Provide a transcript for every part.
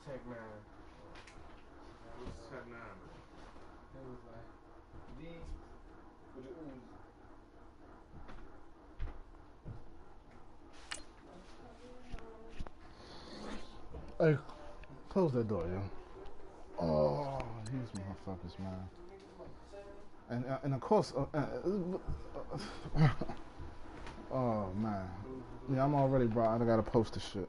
Tech 9. What's Tech 9, man? It was like, these with the Uzi. Hey, close that door, yo. Oh, these motherfuckers, man. And of course, oh man, yeah, I'm already bro. I gotta post the shit.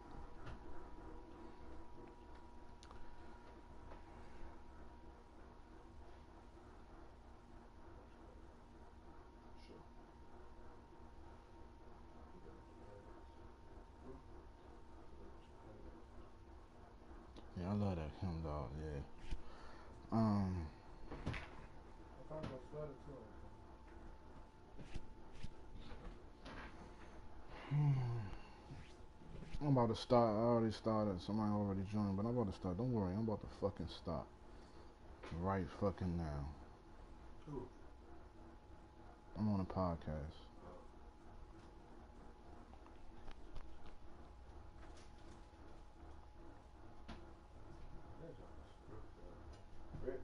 Yeah, I love that him dog. Yeah. I found my sweater too. I'm about to start. I already started. Somebody already joined, but I'm about to start. Don't worry, I'm about to fucking start right fucking now. Who? I'm on a podcast. Rick.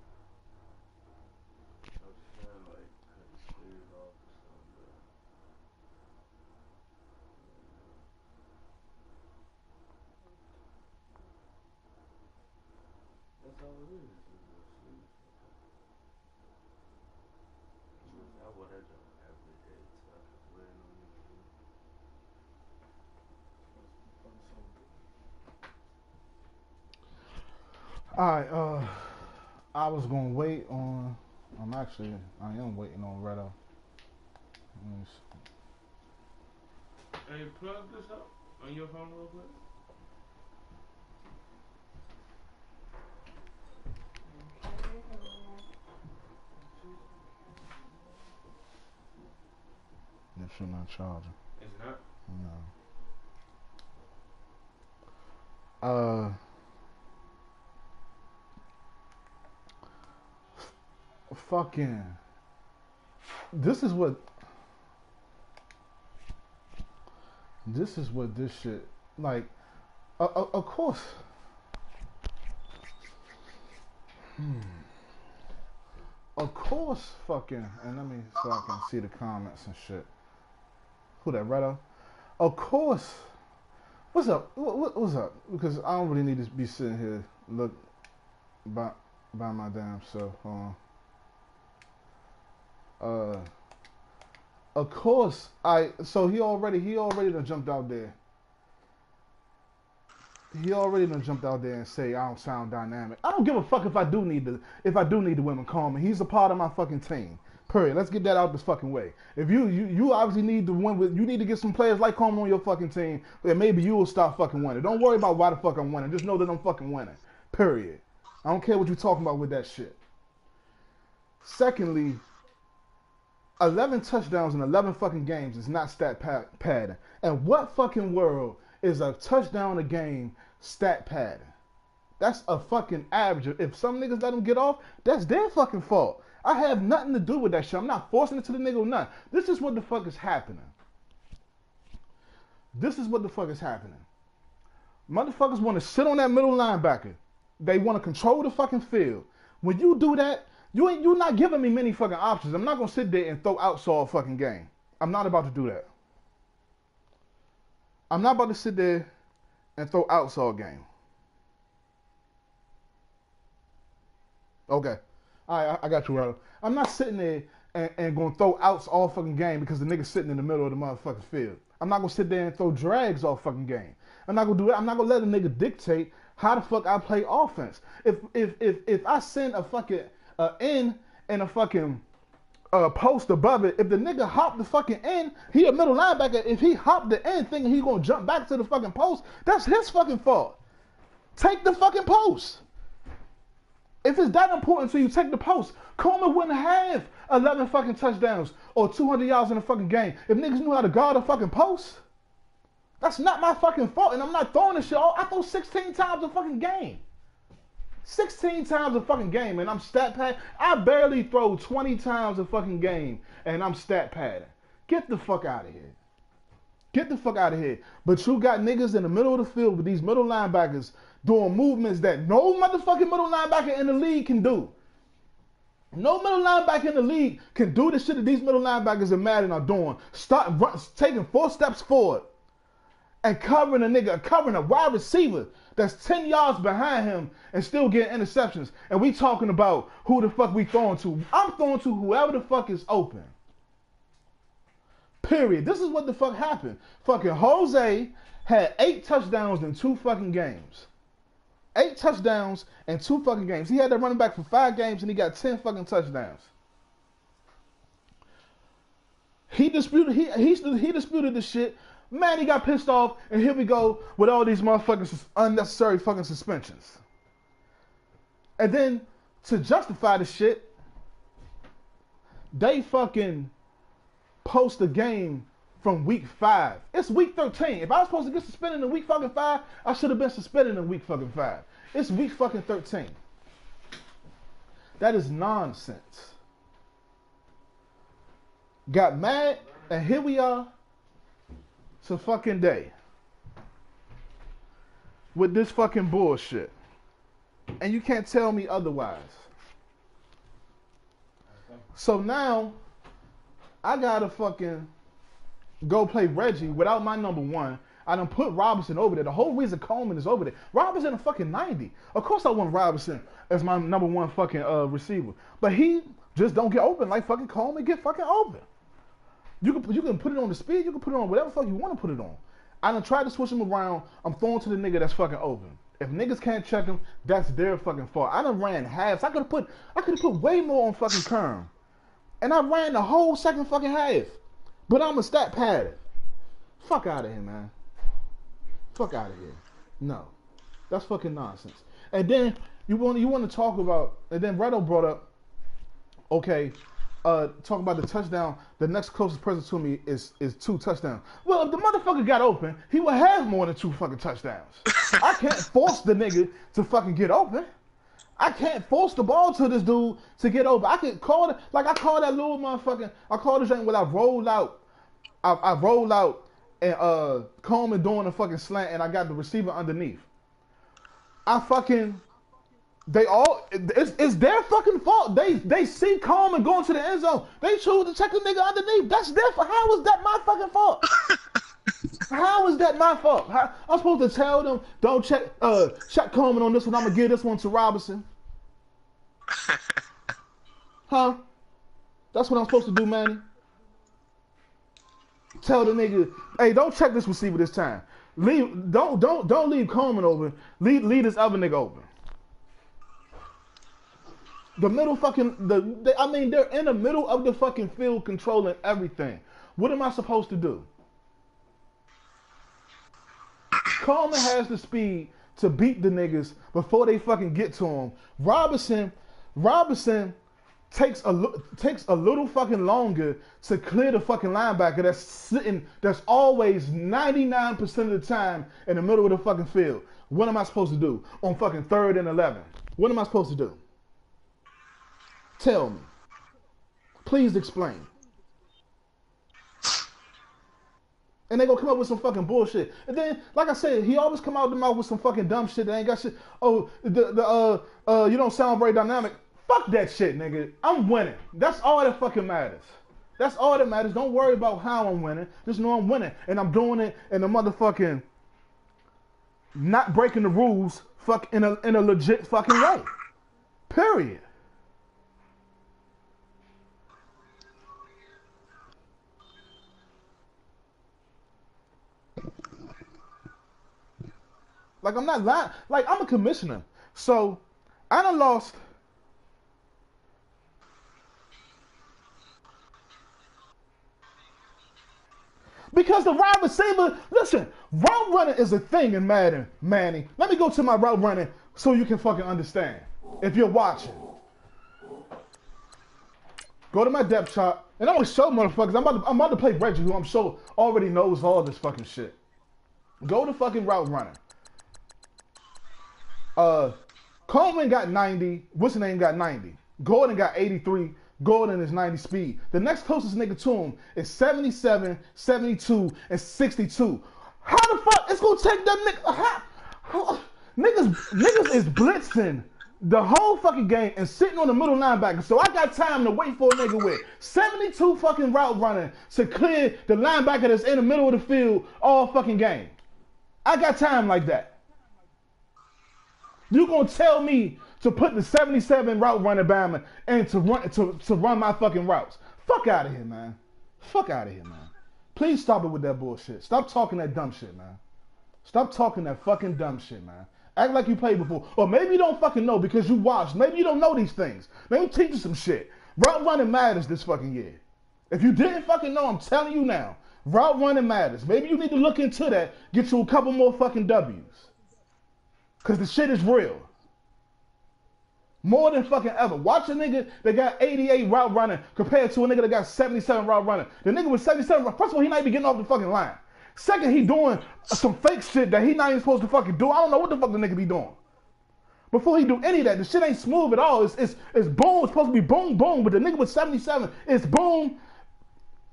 I was trying to like cut the sleeves off or something, but that's all it is the sleeves. I wore that joint every day till I could wear it no more. Alright, I was gonna wait on. I am waiting on Redo. Hey, plug this up on your phone real quick. That shit not charging. It's not. No. Fucking. This is what. This is what this shit like. Of course. Of course, fucking. And let me so I can see the comments and shit. Who that, Redo? Of course. What's up? What's up? Because I don't really need to be sitting here look by my damn self. Of course, so he already done jumped out there. He already done jumped out there and say I don't sound dynamic. I don't give a fuck if I do need the women call me. He's a part of my fucking team. Period. Let's get that out this fucking way. If you obviously need to win with, you need to get some players like Coleman on your fucking team, then maybe you will stop fucking winning. Don't worry about why the fuck I'm winning. Just know that I'm fucking winning. Period. I don't care what you're talking about with that shit. Secondly, 11 touchdowns in 11 fucking games is not stat padding. And what fucking world is a touchdown a game stat padding? That's a fucking average. If some niggas let them get off, that's their fucking fault. I have nothing to do with that shit. I'm not forcing it to the nigga or nothing. This is what the fuck is happening. This is what the fuck is happening. Motherfuckers want to sit on that middle linebacker. They want to control the fucking field. When you do that, you're not giving me many fucking options. I'm not gonna sit there and throw outs all fucking game. I'm not about to do that. I'm not about to sit there and throw outs all game. Okay. All right, I got you, Rado. I'm not sitting there and going to throw outs all fucking game because the nigga's sitting in the middle of the motherfucking field. I'm not going to sit there and throw drags all fucking game. I'm not going to do that. I'm not going to let a nigga dictate how the fuck I play offense. If I send a fucking in and a fucking post above it, if the nigga hop the fucking end, he a middle linebacker. If he hop the end thinking he gonna jump back to the fucking post, that's his fucking fault. Take the fucking post. If it's that important to you, take the post. Coleman wouldn't have 11 fucking touchdowns or 200 yards in a fucking game if niggas knew how to guard a fucking post. That's not my fucking fault, and I'm not throwing this shit. I throw 16 times a fucking game. 16 times a fucking game, and I'm stat pad. I barely throw 20 times a fucking game, and I'm stat padding. Get the fuck out of here. Get the fuck out of here. But you got niggas in the middle of the field with these middle linebackers doing movements that no motherfucking middle linebacker in the league can do. No middle linebacker in the league can do the shit that these middle linebackers in Madden are doing. Taking 4 steps forward and covering a wide receiver that's 10 yards behind him and still getting interceptions. And we talking about who the fuck we throwing to. I'm throwing to whoever the fuck is open. Period. This is what the fuck happened. Fucking Jose had 8 touchdowns in 2 fucking games. 8 touchdowns in 2 fucking games. He had that running back for 5 games and he got 10 fucking touchdowns. He disputed the shit. Man, he got pissed off, and here we go with all these motherfucking unnecessary fucking suspensions. And then to justify the shit, they fucking post a game from week 5. It's week 13. If I was supposed to get suspended in week fucking 5, I should have been suspended in week fucking 5. It's week fucking 13. That is nonsense. Got mad, and here we are. It's a fucking day with this fucking bullshit. And you can't tell me otherwise. So now, I gotta fucking go play Reggie without my number 1. I done put Robinson over there. The whole reason Coleman is over there. Robinson a fucking 90. Of course I want Robinson as my number 1 fucking receiver. But he just don't get open like fucking Coleman get fucking open. You can put it on the speed. You can put it on whatever fuck you want to put it on. I done tried to switch him around. I'm throwing to the nigga that's fucking open. If niggas can't check him, that's their fucking fault. I done ran halves. I could have put way more on fucking Kern. And I ran the whole second fucking half. But I'm a stat padded. Fuck out of here, man. Fuck out of here. No. That's fucking nonsense. And then you want to talk about, and then Redo brought up, okay, talk about the touchdown. The next closest person to me is 2 touchdowns. Well, if the motherfucker got open, he would have more than 2 fucking touchdowns. I can't force the nigga to fucking get open. I can't force the ball to this dude to get open. I can call it like I call that little motherfucking. I call this thing when I roll out. I roll out and Coleman doing a fucking slant and I got the receiver underneath. It's their fucking fault. They see Coleman going to the end zone. They choose to check the nigga underneath. That's their fault. How is that my fucking fault? How is that my fault? I'm supposed to tell them, don't check Coleman on this one. I'm gonna give this one to Robinson. Huh? That's what I'm supposed to do, Manny. Tell the nigga, hey, don't check this receiver this time. Don't leave Coleman open. Leave this other nigga open. The middle fucking, they're in the middle of the fucking field controlling everything. What am I supposed to do? Coleman has the speed to beat the niggas before they fucking get to him. Robinson takes a little fucking longer to clear the fucking linebacker that's always 99% of the time in the middle of the fucking field. What am I supposed to do on fucking 3rd and 11? What am I supposed to do? Tell me. Please explain. And they gonna come up with some fucking bullshit. And then, like I said, he always come out the mouth with some fucking dumb shit that ain't got shit. Oh, you don't sound very dynamic. Fuck that shit, nigga. I'm winning. That's all that fucking matters. That's all that matters. Don't worry about how I'm winning. Just know I'm winning. And I'm doing it in a motherfucking not breaking the rules in a legit fucking way. Period. Like, I'm not lying. Like, I'm a commissioner. So, I done lost. Because the wide receiver, listen, route running is a thing in Madden, Manny. Let me go to my route running so you can fucking understand. If you're watching. Go to my depth chart. And I'm going to show motherfuckers. I'm about to play Reggie, who I'm sure already knows all this fucking shit. Go to fucking route running. Coleman got 90. What's his name got 90? Gordon got 83. Gordon is 90 speed. The next closest nigga to him is 77, 72, and 62. How the fuck it's gonna take that nigga? Niggas is blitzing the whole fucking game and sitting on the middle linebacker. So I got time to wait for a nigga with 72 fucking route running to clear the linebacker that's in the middle of the field all fucking game. I got time like that. You gonna tell me to put the 77 route running Bama and to run my fucking routes? Fuck out of here, man. Fuck out of here, man. Please stop it with that bullshit. Stop talking that dumb shit, man. Stop talking that fucking dumb shit, man. Act like you played before. Or maybe you don't fucking know because you watched. Maybe you don't know these things. Let me teach you some shit. Route running matters this fucking year. If you didn't fucking know, I'm telling you now. Route running matters. Maybe you need to look into that. Get you a couple more fucking W's. Because the shit is real. More than fucking ever. Watch a nigga that got 88 route running compared to a nigga that got 77 route running. The nigga with 77, first of all, he not even getting off the fucking line. Second, he doing some fake shit that he not even supposed to fucking do. I don't know what the fuck the nigga be doing. Before he do any of that, the shit ain't smooth at all. It's boom. It's supposed to be boom, boom. But the nigga with 77, it's boom.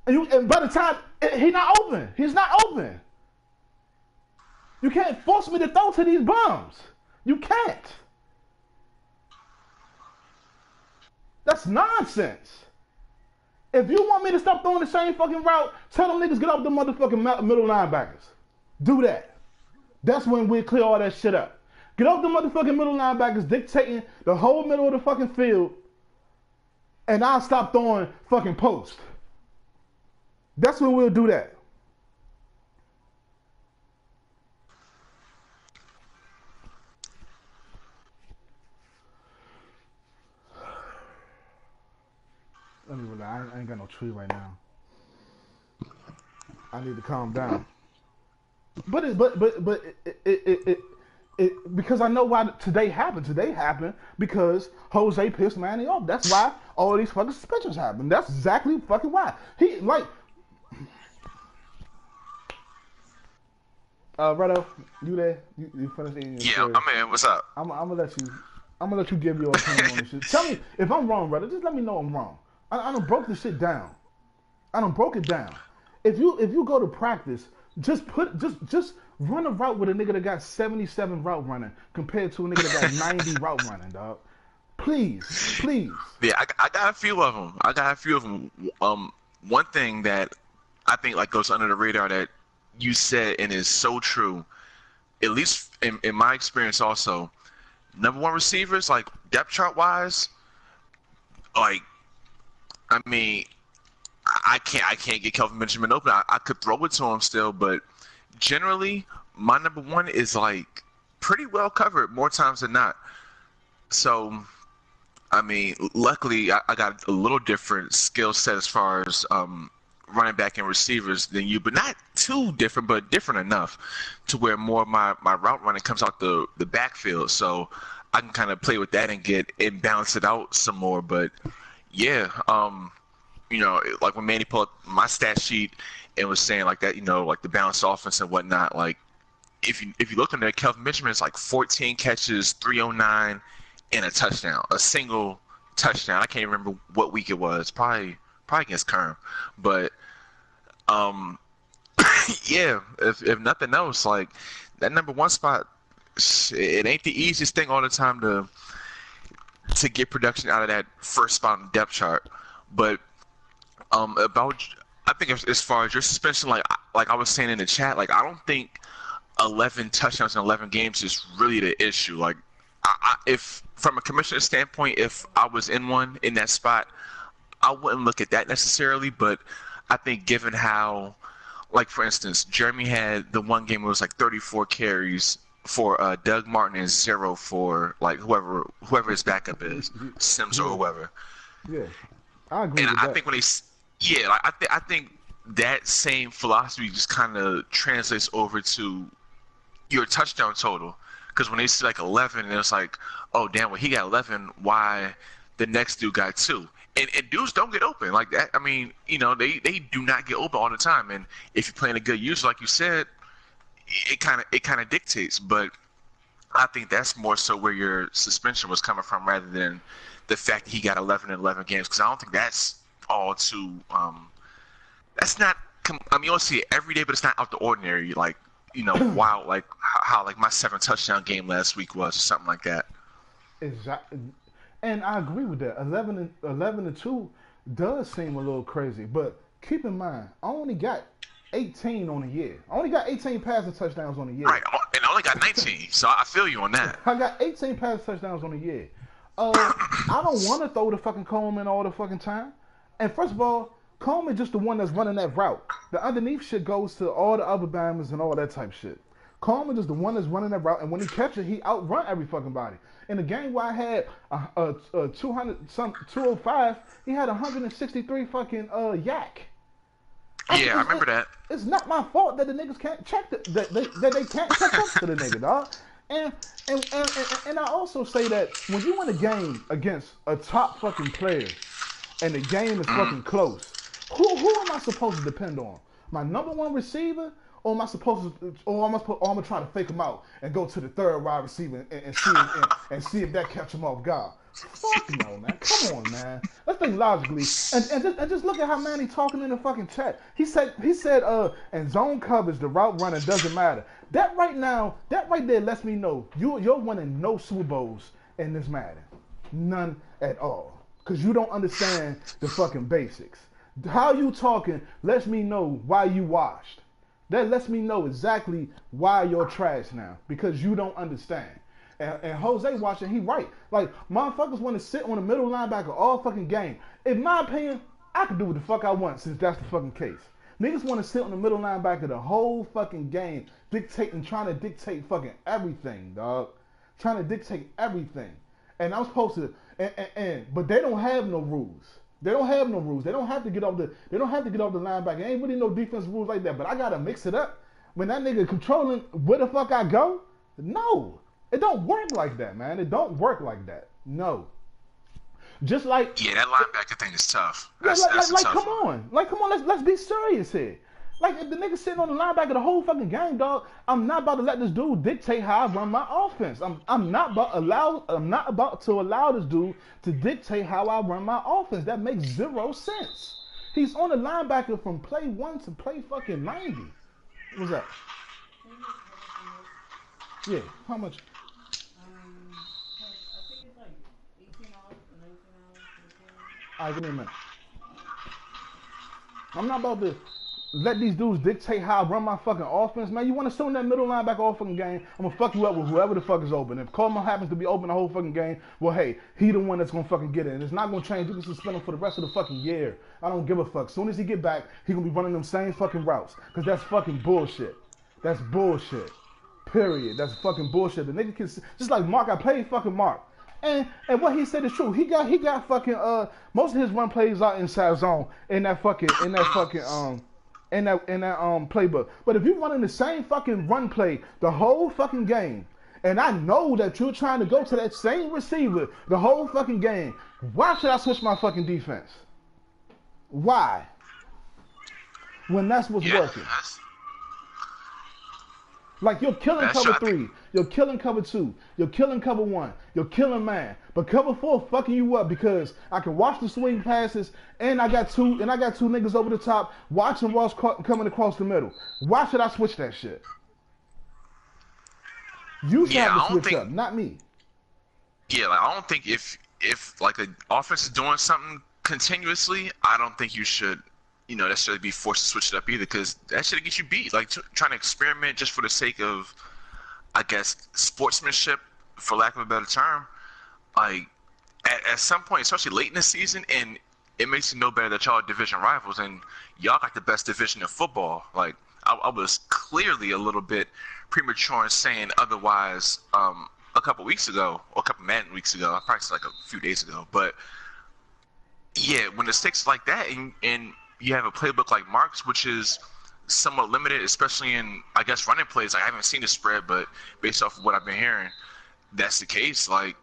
And by the time, he not open. He's not open. You can't force me to throw to these bums. You can't. That's nonsense. If you want me to stop throwing the same fucking route, tell them niggas get off the motherfucking middle linebackers. Do that. That's when we clear all that shit up. Get off the motherfucking middle linebackers dictating the whole middle of the fucking field, and I'll stop throwing fucking post. That's when we'll do that. Let me relax. I ain't got no tree right now. I need to calm down. But because I know why today happened. Today happened because Jose pissed Manny off. That's why all these fucking suspensions happened. That's exactly fucking why. He like. Redo, you there? You finished eating your Yeah, I'm in. What's up? I'm gonna let you give your opinion on this shit. Tell me if I'm wrong, brother. Just let me know I'm wrong. I done broke this shit down. I done broke it down. If you go to practice, just run a route with a nigga that got 77 route running compared to a nigga that got 90 route running, dog. Please. Yeah, I got a few of them. One thing that I think like goes under the radar that you said and is so true, at least in my experience also, number one receivers, like depth chart wise, like, I mean, I can't get Kelvin Benjamin open. I could throw it to him still, but generally, my number one is like pretty well covered more times than not. So, I mean, luckily, I got a little different skill set as far as running back and receivers than you, but not too different, but different enough to where more of my route running comes out the backfield. So I can kind of play with that and balance it out some more. But yeah, you know, like when Manny pulled up my stat sheet and was saying like that, you know, like the balanced offense and whatnot, like if you look in there, Kelvin Benjamin is like 14 catches, 309, and a touchdown, a single touchdown. I can't remember what week it was, probably against Kern, but yeah, if nothing else, like that number one spot, it ain't the easiest thing all the time to get production out of that first spot on the depth chart. But I think as far as your suspension, like I was saying in the chat, like I don't think 11 touchdowns in 11 games is really the issue. Like if from a commissioner's standpoint, if I was in that spot, I wouldn't look at that necessarily. But I think given how, like for instance, Jeremy had the one game where it was like 34 carries for Doug Martin and 0 for like whoever his backup is, Sims or whoever. Yeah, I agree. And with I that. think when I think that same philosophy just kind of translates over to your touchdown total. Because when they see like 11, and it's like, oh damn, well he got 11, why the next dude got 2? And dudes don't get open like that. I mean, you know, they do not get open all the time. And if you're playing a good user, like you said, it kind of dictates. But I think that's more so where your suspension was coming from, rather than the fact that he got 11 in 11 games. Because I don't think that's all too. That's not. I mean, you don't see it every day, but it's not out the ordinary. Like, you know, wow, like how like my 7 touchdown game last week was, or something like that. Exactly. And I agree with that. 11-2 does seem a little crazy, but keep in mind, I only got 18 on the year. I only got 18 passing touchdowns on the year. Right, and I only got 19, so I feel you on that. I got 18 passing touchdowns on the year. I don't want to throw the fucking Coleman all the fucking time. And first of all, Coleman just the one that's running that route. The underneath shit goes to all the other Bammers and all that type shit. Coleman is the one that's running that route, and when he catch it, he outrun every fucking body. In the game where I had 205, he had 163 fucking yak. Yeah, I remember that. It's not my fault that the niggas can't check that they can't catch up to the nigga, dog. And I also say that when you win a game against a top fucking player and the game is fucking close, who am I supposed to depend on? My number one receiver? Or am I supposed to? Or am I gonna try to fake him out and go to the third wide receiver and see if that catch him off guard? Fuck no, man. Come on, man. Let's think logically. And just look at how Manny talking in the fucking chat. He said and zone coverage, the route runner doesn't matter. That right there lets me know you're winning no Super Bowls in this matter. None at all. Cause you don't understand the fucking basics. How you talking lets me know why you washed. That lets me know exactly why you're trash now, because you don't understand. And Jose watching, he right. Like, motherfuckers want to sit on the middle linebacker all fucking game. In my opinion, I can do what the fuck I want since that's the fucking case. Niggas want to sit on the middle linebacker the whole fucking game, trying to dictate fucking everything, dog. Trying to dictate everything. And I'm supposed to, but they don't have no rules. They don't have no rules. They don't have to get off the linebacker. Ain't really no defense rules like that. But I gotta mix it up. When that nigga controlling where the fuck I go? No. It don't work like that, man. It don't work like that. No. Just like that linebacker thing is tough. That's like a tough come one. on. Let's be serious here. Like, if the nigga sitting on the linebacker the whole fucking game, dog, I'm not about to let this dude dictate how I run my offense. I'm not about to allow this dude to dictate how I run my offense. That makes zero sense. He's on the linebacker from play 1 to play fucking 90. What's that? Yeah, how much? I think it's like $18 or $19. All right, give me a minute. I'm not about to let these dudes dictate how I run my fucking offense, man. You want to sit in that middle linebacker all fucking game, I'm gonna fuck you up with whoever the fuck is open. If Coleman happens to be open the whole fucking game, well, hey, he the one that's gonna fucking get it. And it's not gonna change. You can suspend him for the rest of the fucking year. I don't give a fuck. As soon as he get back, he gonna be running them same fucking routes. Because that's fucking bullshit. That's bullshit. Period. That's fucking bullshit. The nigga can, just like Mark, I played fucking Mark. And what he said is true. He got fucking most of his run plays out inside zone in that playbook. But if you're running the same fucking run play the whole fucking game, and I know that you're trying to go to that same receiver the whole fucking game, why should I switch my fucking defense? Why? When that's what's working. Like, you're killing cover 3, you're killing cover 2, you're killing cover 1, you're killing man. But cover 4 fucking you up because I can watch the swing passes and I got two niggas over the top watching Ross coming across the middle. Why should I switch that shit? You should have to switch up, not me. Yeah, like, I don't think if like the offense is doing something continuously, I don't think you should necessarily be forced to switch it up either, because that should get you beat. Like, trying to experiment just for the sake of, I guess, sportsmanship, for lack of a better term. Like, at some point, especially late in the season, and it makes you know better that y'all are division rivals, and y'all got the best division in football. Like, I was clearly a little bit premature in saying otherwise a couple weeks ago, or a couple weeks ago. I probably said like a few days ago. But yeah, when the stakes like that, and you have a playbook like Mark's, which is somewhat limited, especially in, I guess, running plays. Like, I haven't seen the spread, but based off of what I've been hearing, that's the case. Like,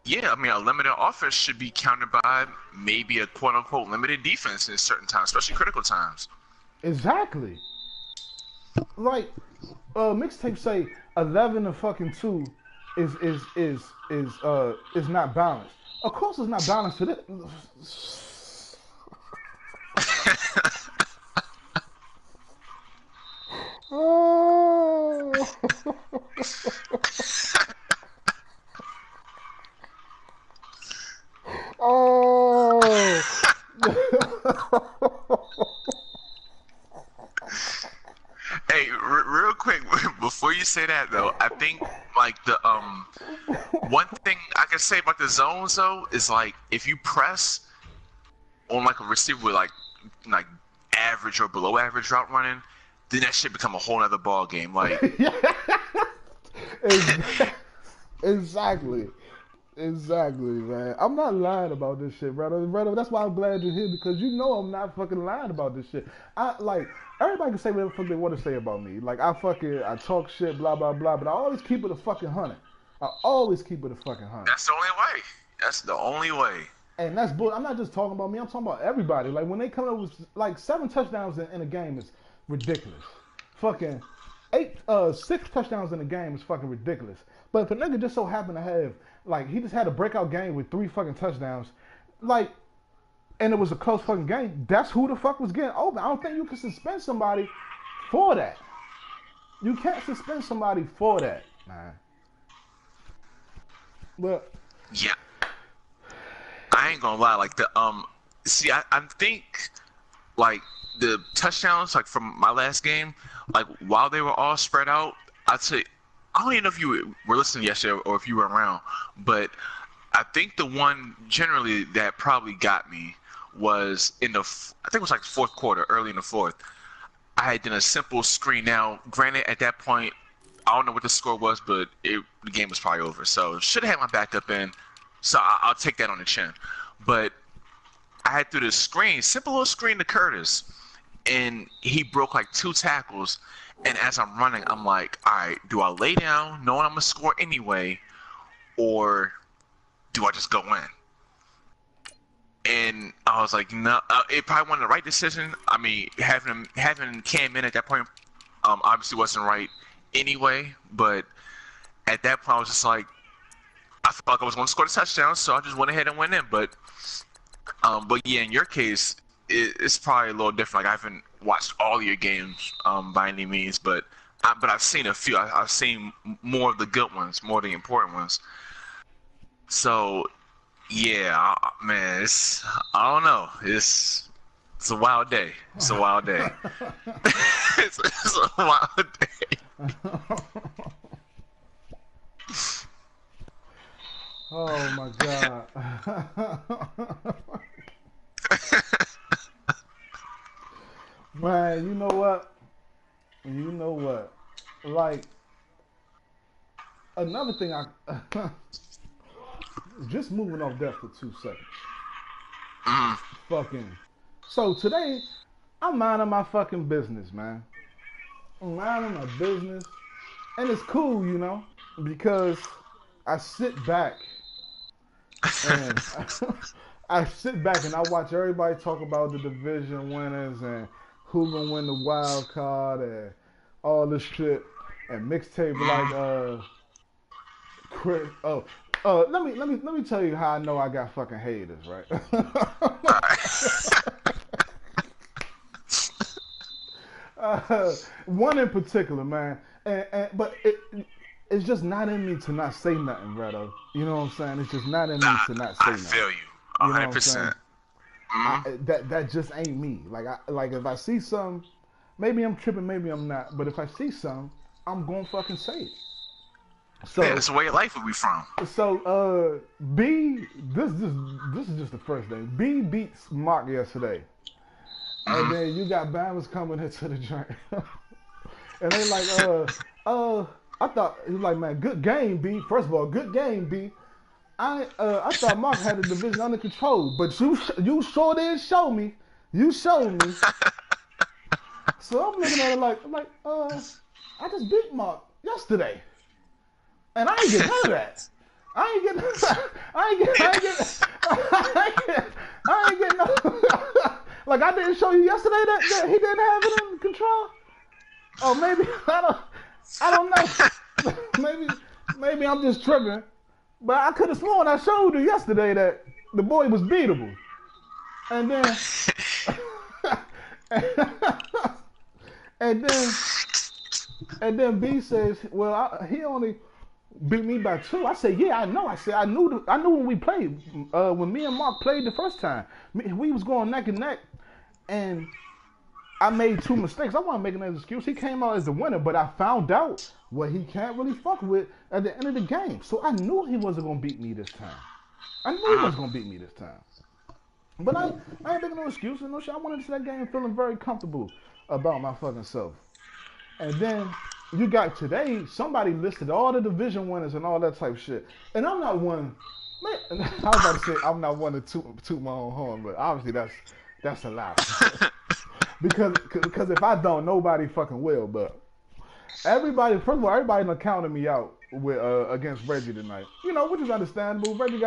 yeah, I mean, a limited offense should be countered by maybe a quote-unquote limited defense in certain times, especially critical times. Exactly. Like, mixtape say 11-2 is not balanced. Of course, it's not balanced to this. Oh. Oh. Hey, real quick before you say that though, I think like the one thing I can say about the zones though is like if you press on like a receiver with like average or below average route running, then that shit become a whole nother ball game. Like Exactly. Exactly, man. I'm not lying about this shit, brother. Brother, that's why I'm glad you're here because you know I'm not fucking lying about this shit. I like everybody can say whatever the fuck they want to say about me. Like I talk shit, blah blah blah, but I always keep it a fucking 100. I always keep it a fucking 100. that's the only way. That's the only way. And that's bull. I'm not just talking about me. I'm talking about everybody. Like when they come up with like 7 touchdowns in a game is ridiculous. Fucking 6 touchdowns in a game is fucking ridiculous. But if a nigga just so happened to have like he just had a breakout game with 3 fucking touchdowns, like, and it was a close fucking game, that's who the fuck was getting open. I don't think you can suspend somebody for that. You can't suspend somebody for that, man. But Yeah. I ain't gonna lie, like see I think like the touchdowns like from my last game, like while they were all spread out, I'd say I don't even know if you were listening yesterday or if you were around, but I think the one generally that probably got me was I think it was like the fourth quarter, early in the fourth. I had done a simple screen. Now, granted, at that point, I don't know what the score was, but the game was probably over. So should have had my backup in. So I'll take that on the chin. But I had through the screen, simple little screen to Curtis, and he broke like 2 tackles. And as I'm running, I'm like, all right, do I lay down knowing I'm going to score anyway, or do I just go in? And I was like, no, it probably wasn't the right decision. I mean, having Cam in at that point obviously wasn't right anyway. But at that point, I was just like, I felt like I was going to score the touchdown, so I just went ahead and went in. But yeah, in your case, it's probably a little different. Like I haven't watched all your games by any means, but I've seen a few. I've seen more of the good ones, more of the important ones. So yeah, man, I don't know. It's a wild day. It's a wild day. it's a wild day. Oh my god. Man, you know what? You know what? Like another thing just moving off that for 2 seconds. Fucking. So today, I'm minding my fucking business, man. I'm minding my business. And it's cool, you know, because I sit back and I sit back and I watch everybody talk about the division winners and who gonna win the wild card and all this shit and mixtape like Chris. Let me tell you how I know I got fucking haters, right? One in particular, man, but it's just not in me to not say nothing, Redo. You know what I'm saying? It's just not in me to not say nothing. I feel you, You know what I'm 100%. that just ain't me. Like if I see something, maybe I'm tripping, maybe I'm not. But if I see something, I'm gonna fucking say it. So Yeah, that's the way of life where we from. So B, this is just the first day. B beats Mark yesterday, and then you got Bama's coming into the joint, and they like I thought he was like, man, good game, B. First of all, good game, B. I thought Mark had the division under control, but you sure did show me. You showed me. So I'm looking at it like I just beat Mark yesterday. And I ain't get none of that. I ain't get no. Like I didn't show you yesterday that he didn't have it under control. Or maybe I don't know. maybe I'm just tripping. But I could have sworn I showed you yesterday that the boy was beatable. And then And then B says, "Well, he only beat me by 2." I said, "Yeah, I know." I said, I knew when we played, when me and Mark played the first time, we was going neck and neck, and I made 2 mistakes. I wasn't making an excuse. He came out as the winner, but I found out what he can't really fuck with at the end of the game. So I knew he wasn't gonna beat me this time. I knew he wasn't gonna beat me this time. But I ain't making no excuses, no shit. I went into that game feeling very comfortable about my fucking self. And then you got today, somebody listed all the division winners and all that type of shit. And I'm not one, man, I was about to say I'm not one to toot my own horn, but obviously that's a lie. because if I don't, nobody fucking will. But everybody, first of all, everybody done counted me out with against Reggie tonight. You know, which is understandable. Reggie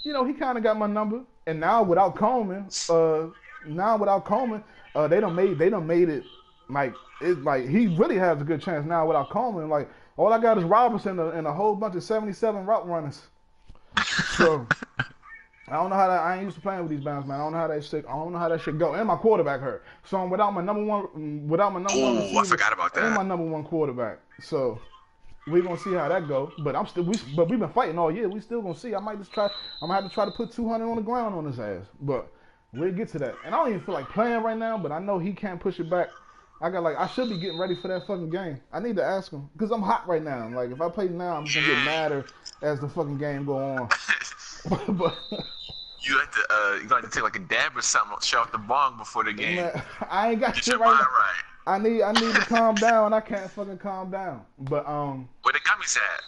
he kind of got my number. And now without Coleman, they done made it like it's like he really has a good chance now without Coleman. Like all I got is Robinson and a whole bunch of 77 route runners. So I don't know how that. I ain't used to playing with these bands, man. I don't know how that shit go. And my quarterback hurt. So I'm without my number one receiver. I forgot about that. And my number 1 quarterback. So we gonna see how that go. But we've been fighting all year. We still gonna see. I'm gonna have to try to put 200 on the ground on his ass. But we'll get to that. And I don't even feel like playing right now. But I know he can't push it back. I should be getting ready for that fucking game. I need to ask him because I'm hot right now. Like if I play now, I'm just gonna get madder as the fucking game go on. But you like to take like a dab or something, show off the bong before the game. Man, I ain't got Get shit your right mind now. right. I need to calm down. I can't fucking calm down. But Where the gummies at?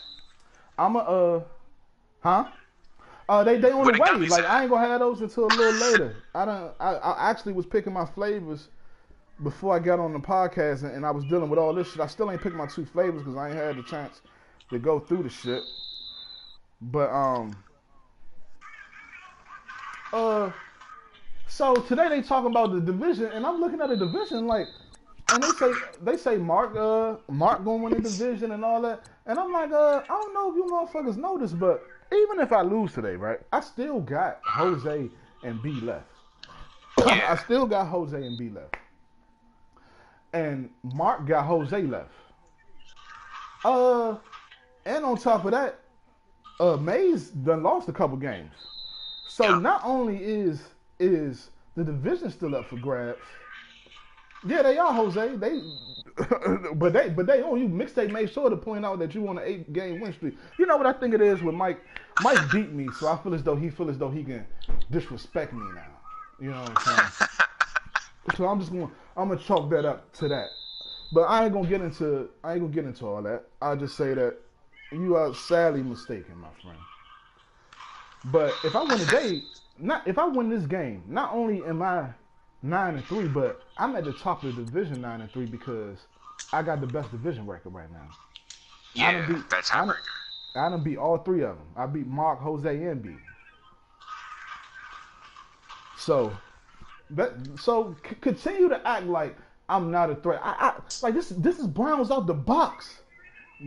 I'm huh? They on Where the the way. gummies Like at? I ain't gonna have those until a little later. I actually was picking my flavors before I got on the podcast, and I was dealing with all this shit. I still ain't picked my 2 flavors because I ain't had the chance to go through the shit. But so today they talking about the division, and I'm looking at the division like, and they say Mark gonna win the division and all that, and I'm like, I don't know if you motherfuckers know this, but even if I lose today, right, I still got Jose and B left. Yeah. I still got Jose and B left, and Mark got Jose left. And on top of that, Mays done lost a couple games. So not only is the division still up for grabs, yeah, they are, Jose. But they on you. Mixtape made sure to point out that you on an 8-game win streak. You know what I think it is with Mike? Mike beat me, so I feel as though he can disrespect me now. You know what I'm saying? So I'm gonna chalk that up to that. But I ain't gonna get into all that. I'll just say that you are sadly mistaken, my friend. But if I win today, if I win this game, not only am I 9-3, but I'm at the top of the division 9-3 because I got the best division record right now. Yeah, that's how I done beat all 3 of them. I beat Mark, Jose, and B. So continue to act like I'm not a threat. I like this is Browns out the box.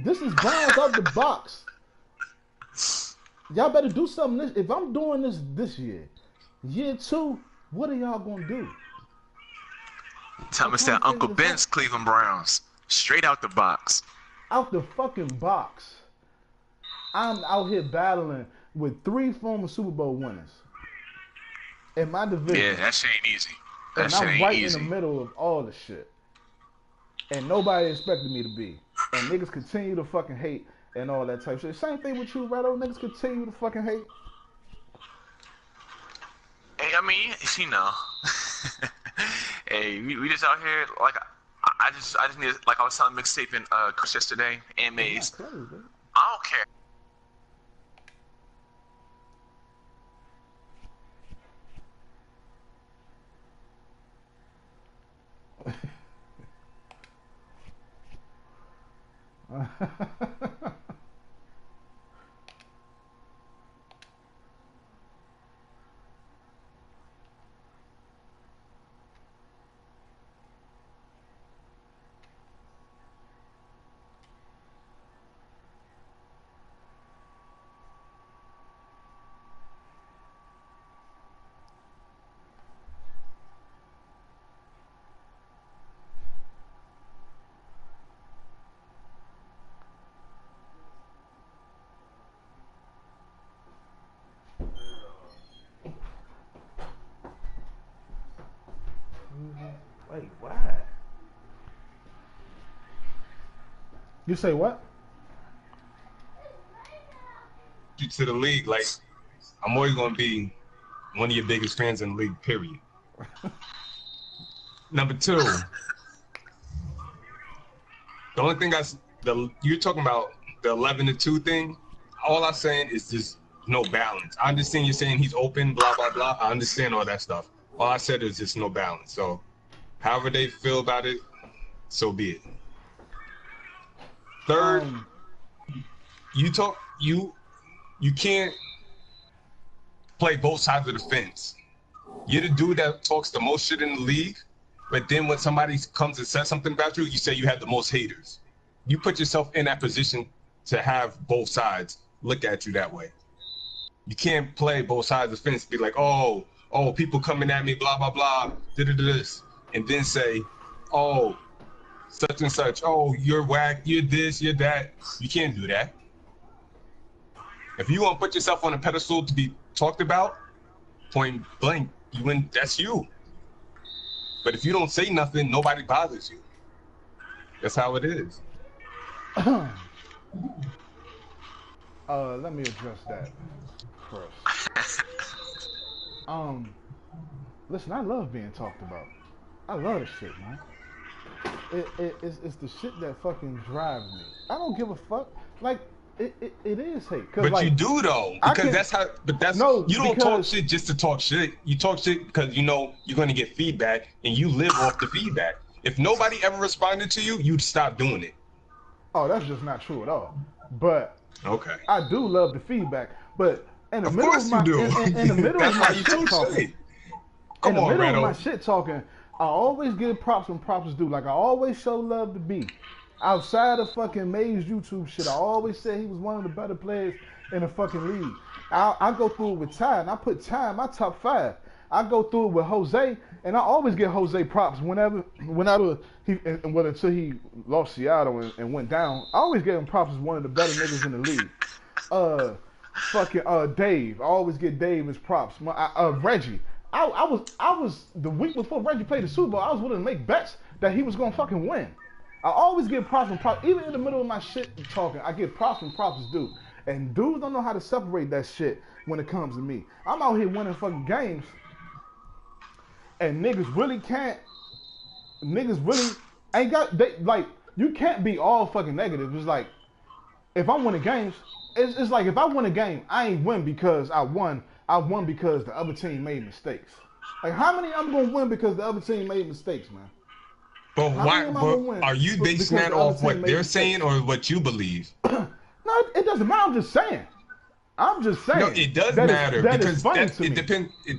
This is Browns out the box. Y'all better do something. If I'm doing this year 2, what are y'all gonna do? Tell me that Uncle Ben's Cleveland Browns. Straight out the box. Out the fucking box. I'm out here battling with 3 former Super Bowl winners in my division. Yeah, that shit ain't easy. That And shit I'm ain't right easy. in the middle of all the shit. And nobody expected me to be. And niggas continue to fucking hate and all that type of shit. Same thing with you, Redo. Niggas continue to fucking hate. Hey, I mean, you know. Hey, we just out here, like, I just need, like I was telling Mixtape and Chris yesterday, and Maze, Close, baby. I don't care. You say what? You to the league, like I'm always gonna be one of your biggest fans in the league. Period. Number two, the only thing you're talking about the 11-2 thing. All I'm saying is just no balance. I understand you're saying he's open, blah blah blah. I understand all that stuff. All I said is just no balance. So, however they feel about it, so be it. Third, you can't play both sides of the fence. You're the dude that talks the most shit in the league, but then when somebody comes and says something about you, you say you have the most haters. You put yourself in that position to have both sides look at you that way. You can't play both sides of the fence, be like, oh, people coming at me, blah, blah, blah, this, and then say, oh, such and such, oh, you're whack, you're this, you're that. You can't do that. If you want to put yourself on a pedestal to be talked about, point blank, that's you. But if you don't say nothing, nobody bothers you. That's how it is. Let me address that first. Listen, I love being talked about. I love this shit, man. It's the shit that fucking drives me. I don't give a fuck. Like, it is hate. But like, you do though, because you don't talk shit just to talk shit. You talk shit because you know you're gonna get feedback, and you live off the feedback. If nobody ever responded to you, you'd stop doing it. Oh, that's just not true at all. But okay, I do love the feedback. But in the of middle course of my, you do. in the middle of my shit talking, shit. Come on, in the middle Redo. of my shit talking, I always give props when props is due. Like I always show love to B. Outside of fucking Maze YouTube shit, I always say he was one of the better players in the fucking league. I go through it with Ty, and I put Ty in my top 5. I go through it with Jose, and I always give Jose props whenever until he lost Seattle and went down. I always give him props as one of the better niggas in the league. Dave, I always give Dave his props. Reggie, I was the week before Reggie played the Super Bowl, I was willing to make bets that he was gonna fucking win. I always give props and props, even in the middle of my shit talking, I give props and props is due. And dudes don't know how to separate that shit when it comes to me. I'm out here winning fucking games, and niggas really ain't got, like, you can't be all fucking negative. It's like, if I'm winning games, it's like if I win a game, I ain't win because I won because the other team made mistakes. Like, how many I'm gonna win because the other team made mistakes, man? But why? But are you basing that off what they're saying or what you believe? No, it doesn't matter. I'm just saying. No, it does matter because it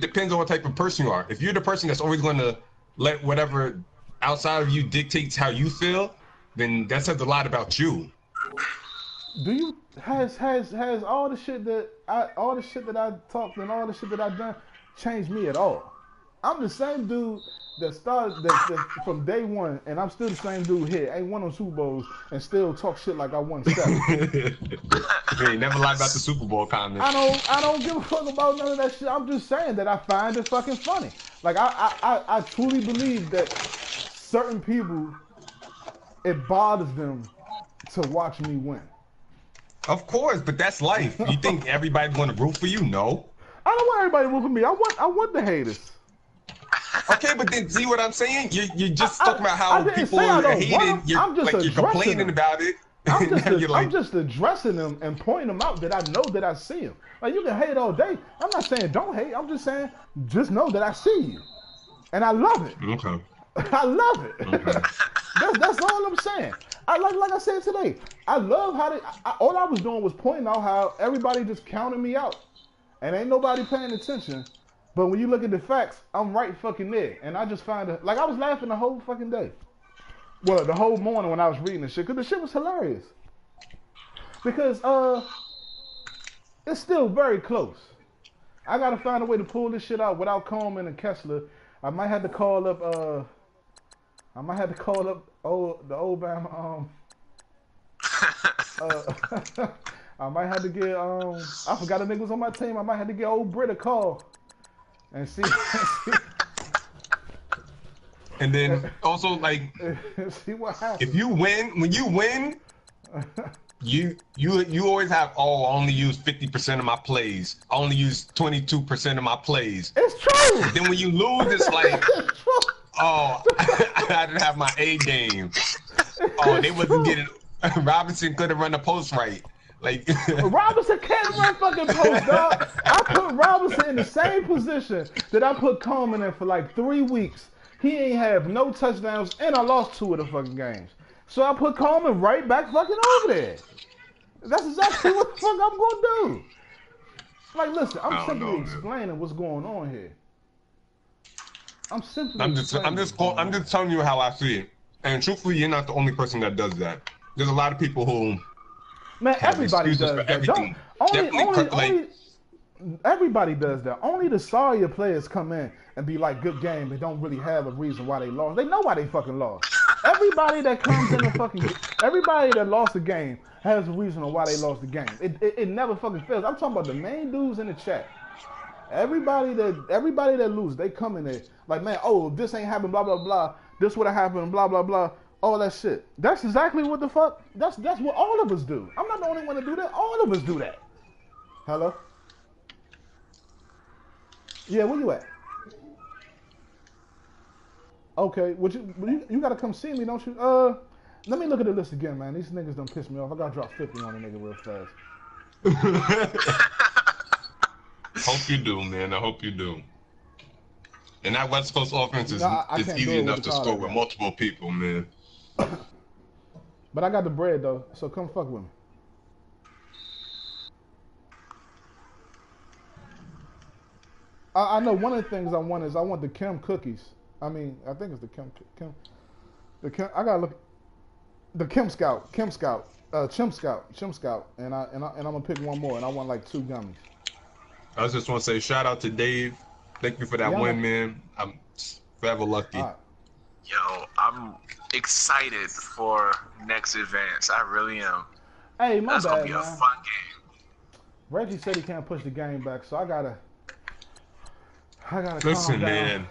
depends on what type of person you are. If you're the person that's always going to let whatever outside of you dictates how you feel, then that says a lot about you. Do you has all the shit that I talked and all the shit that I've done changed me at all? I'm the same dude that started that from day one, and I'm still the same dude here. Ain't won on Super Bowls and still talk shit like I won 7. Hey, never lied about the Super Bowl comment. I don't give a fuck about none of that shit. I'm just saying that I find it fucking funny. Like I truly believe that certain people, it bothers them to watch me win. Of course, but that's life. You think everybody's going to root for you? No. I don't want everybody to root for me. I want the haters. Okay, but then see what I'm saying? You're just talking about how people are hating. You're complaining about it. I'm just addressing them and pointing them out that I know that I see them. Like, you can hate all day. I'm not saying don't hate. I'm just saying just know that I see you, and I love it. Okay. I love it. Okay. That's all I'm saying. Like I said today, I love how all I was doing was pointing out how everybody just counted me out, and ain't nobody paying attention. But when you look at the facts, I'm right fucking there. And I just find it, like, I was laughing the whole fucking day. Well, the whole morning when I was reading the shit, because the shit was hilarious. Because, it's still very close. I gotta find a way to pull this shit out without Coleman and Kessler. I might have to call up, the old Bama, I might have to get, I forgot a nigga was on my team. I might have to get old Britt a call. And see, and then also like, see what happens. If you win, when you win, You always have, oh, I only use 50% of my plays. I only use 22% of my plays. It's true. Then when you lose, it's like, oh, I didn't have my A game. Oh, they wasn't getting. Robinson couldn't run the post right. Like Robinson can't run fucking post, dog. I put Robinson in the same position that I put Coleman in for like 3 weeks. He ain't have no touchdowns, and I lost 2 of the fucking games. So I put Coleman right back fucking over there. That's exactly what the fuck I'm gonna do. Like, listen, I'm simply explaining what's going on here. I'm just telling you how I see it. And truthfully, you're not the only person that does that. There's a lot of people who. Man, everybody does that. Everybody does that. Only the sorrier players come in and be like, good game, but don't really have a reason why they lost. They know why they fucking lost. Everybody that comes in everybody that lost the game has a reason on why they lost the game. It never fucking fails. I'm talking about the main dudes in the chat. Everybody that lose, they come in there like, man, oh, this ain't happened, blah, blah, blah. This would have happened, blah, blah, blah. All that shit. That's exactly what the fuck. That's what all of us do. I'm not the only one to do that. All of us do that. Hello? Yeah, where you at? Okay, you gotta come see me, don't you? Let me look at the list again, man. These niggas done piss me off. I gotta drop 50 on a nigga real fast. Hope you do, man. I hope you do. And that West Coast offense is easy enough to score with multiple people, man. But I got the bread though, so come fuck with me. I know one of the things I want is I want the Kim cookies. I mean, I think it's the Kim. I gotta look. The Chimp Scout, and I'm gonna pick one more, and I want like 2 gummies. I just want to say shout out to Dave. Thank you for that win, man. I'm forever lucky. Right. Yo, I'm excited for next advance. I really am. Hey, my That's bad, gonna be man. a fun game. Reggie said he can't push the game back, so I gotta Listen, calm down. man.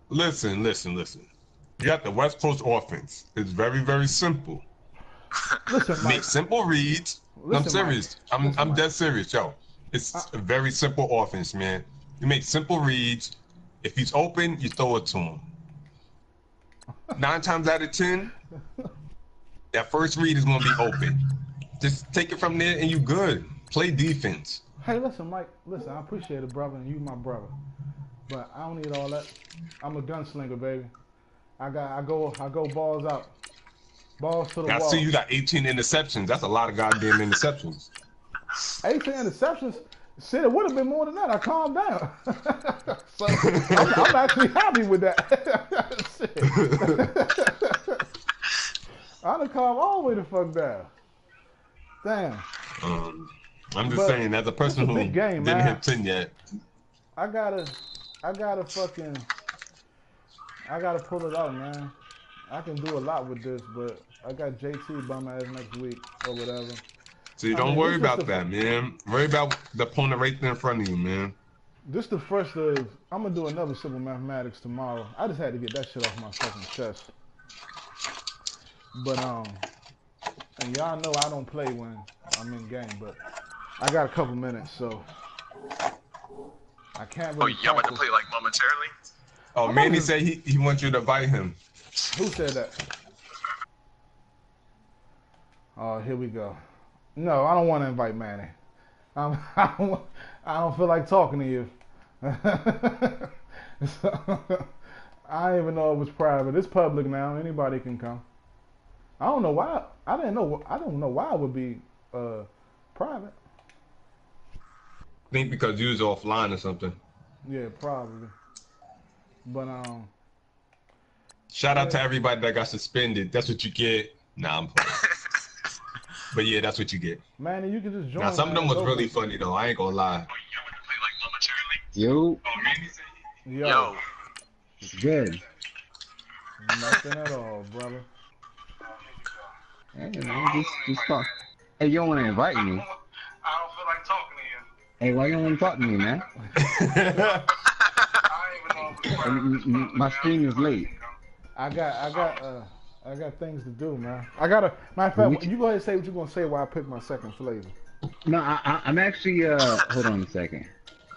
Listen. You got the West Coast offense. It's very, very simple. Listen, Mike. Make simple reads. I'm serious. I'm dead serious, yo. It's a very simple offense, man. You make simple reads. If he's open, you throw it to him. 9 times out of 10, that first read is gonna be open. Just take it from there, and you good. Play defense. Hey, listen, Mike. Listen, I appreciate it, brother, and you my brother. But I don't need all that. I'm a gunslinger, baby. I go balls out. Balls to the wall. I see you got 18 interceptions. That's a lot of goddamn interceptions. 18 interceptions? Shit, it would have been more than that. I calmed down. So I'm actually happy with that. I done calmed all the way the fuck down. Damn. I'm just saying, as a person who game, didn't man. hit 10 yet. I gotta pull it out, man. I can do a lot with this, but I got JT bum ass next week or whatever. So don't worry about that, man. Worry about the opponent right there in front of you, man. This the first of, I'm gonna do another simple mathematics tomorrow. I just had to get that shit off my fucking chest. But and y'all know I don't play when I'm in game, but I got a couple minutes, so I can't really. Oh, y'all about to play like momentarily? Oh, Manny said he wants you to invite him. Who said that? Oh, here we go. No, I don't want to invite Manny. I don't feel like talking to you. So, I didn't even know it was private. It's public now. Anybody can come. I don't know why. I don't know why it would be private. I think because you was offline or something. Yeah, probably. But shout out to everybody that got suspended. That's what you get. Nah, I'm playing. But yeah, that's what you get. Manny, you can just join. Now some of them was really funny though. I ain't gonna lie. Yo. Yo. Good. Nothing at all, brother. Hey man, just talk. Hey, you don't want to invite me? I don't feel like talking to you. Hey, why you don't want to talk to me, man? I don't even know. My stream is late. I got I got things to do, man. I gotta. Matter of fact, you go ahead and say what you're gonna say while I pick my second flavor. No, I'm actually. Hold on a second.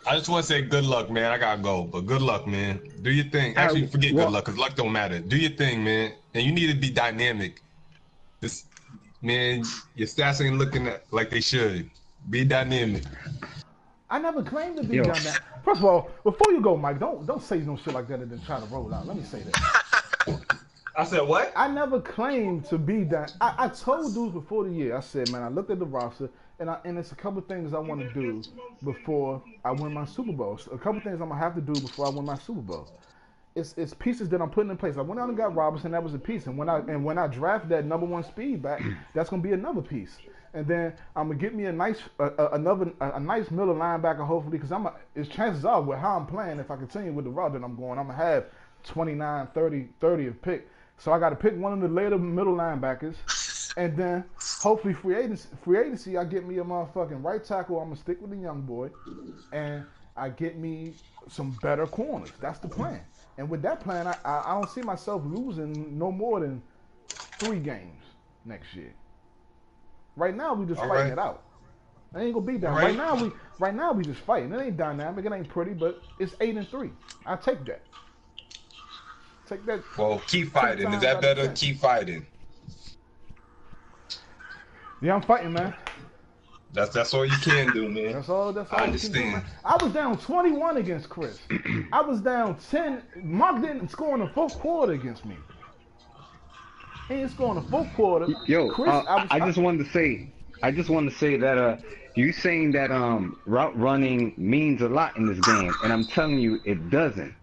I just want to say good luck, man. I gotta go, but good luck, man. Do your thing. Actually, forget good luck, cause luck don't matter. Do your thing, man. And you need to be dynamic. This, man, your stats ain't looking like they should. Be dynamic. I never claimed to be dynamic. First of all, before you go, Mike, don't say no shit like that and then try to roll out. Let me say that. I said what? I never claimed to be that. I told dudes before the year. I said, man, I looked at the roster. And it's a couple things I want to do before I win my Super Bowl. So a couple things I'm gonna have to do before I win my Super Bowl. It's pieces that I'm putting in place. I went out and got Robinson. That was a piece. And when I draft that number 1 speed back, that's gonna be another piece. And then I'm gonna get me a nice nice middle linebacker hopefully, because it's chances are with how I'm playing, if I continue with the route that I'm going, I'm gonna have 29, 30 of pick. So I got to pick one of the later middle linebackers. And then hopefully free agency, I get me a motherfucking right tackle. I'm gonna stick with the young boy, and I get me some better corners. That's the plan. And with that plan, I don't see myself losing no more than 3 games next year. Right now we just fighting it out. I ain't gonna be down. Right now we just fighting. It ain't dynamic. It ain't pretty, but it's 8-3. I take that. Take that. Well, keep fighting. Is that better? Keep fighting. Yeah, I'm fighting, man. That's all you can do, man. That's all I you can do, man. understand. I was down 21 against Chris. I was down 10. Mark didn't score in the 4th quarter against me. He didn't score in the 4th quarter. Yo, Chris, I just wanted to say that you saying that route running means a lot in this game, and I'm telling you it doesn't.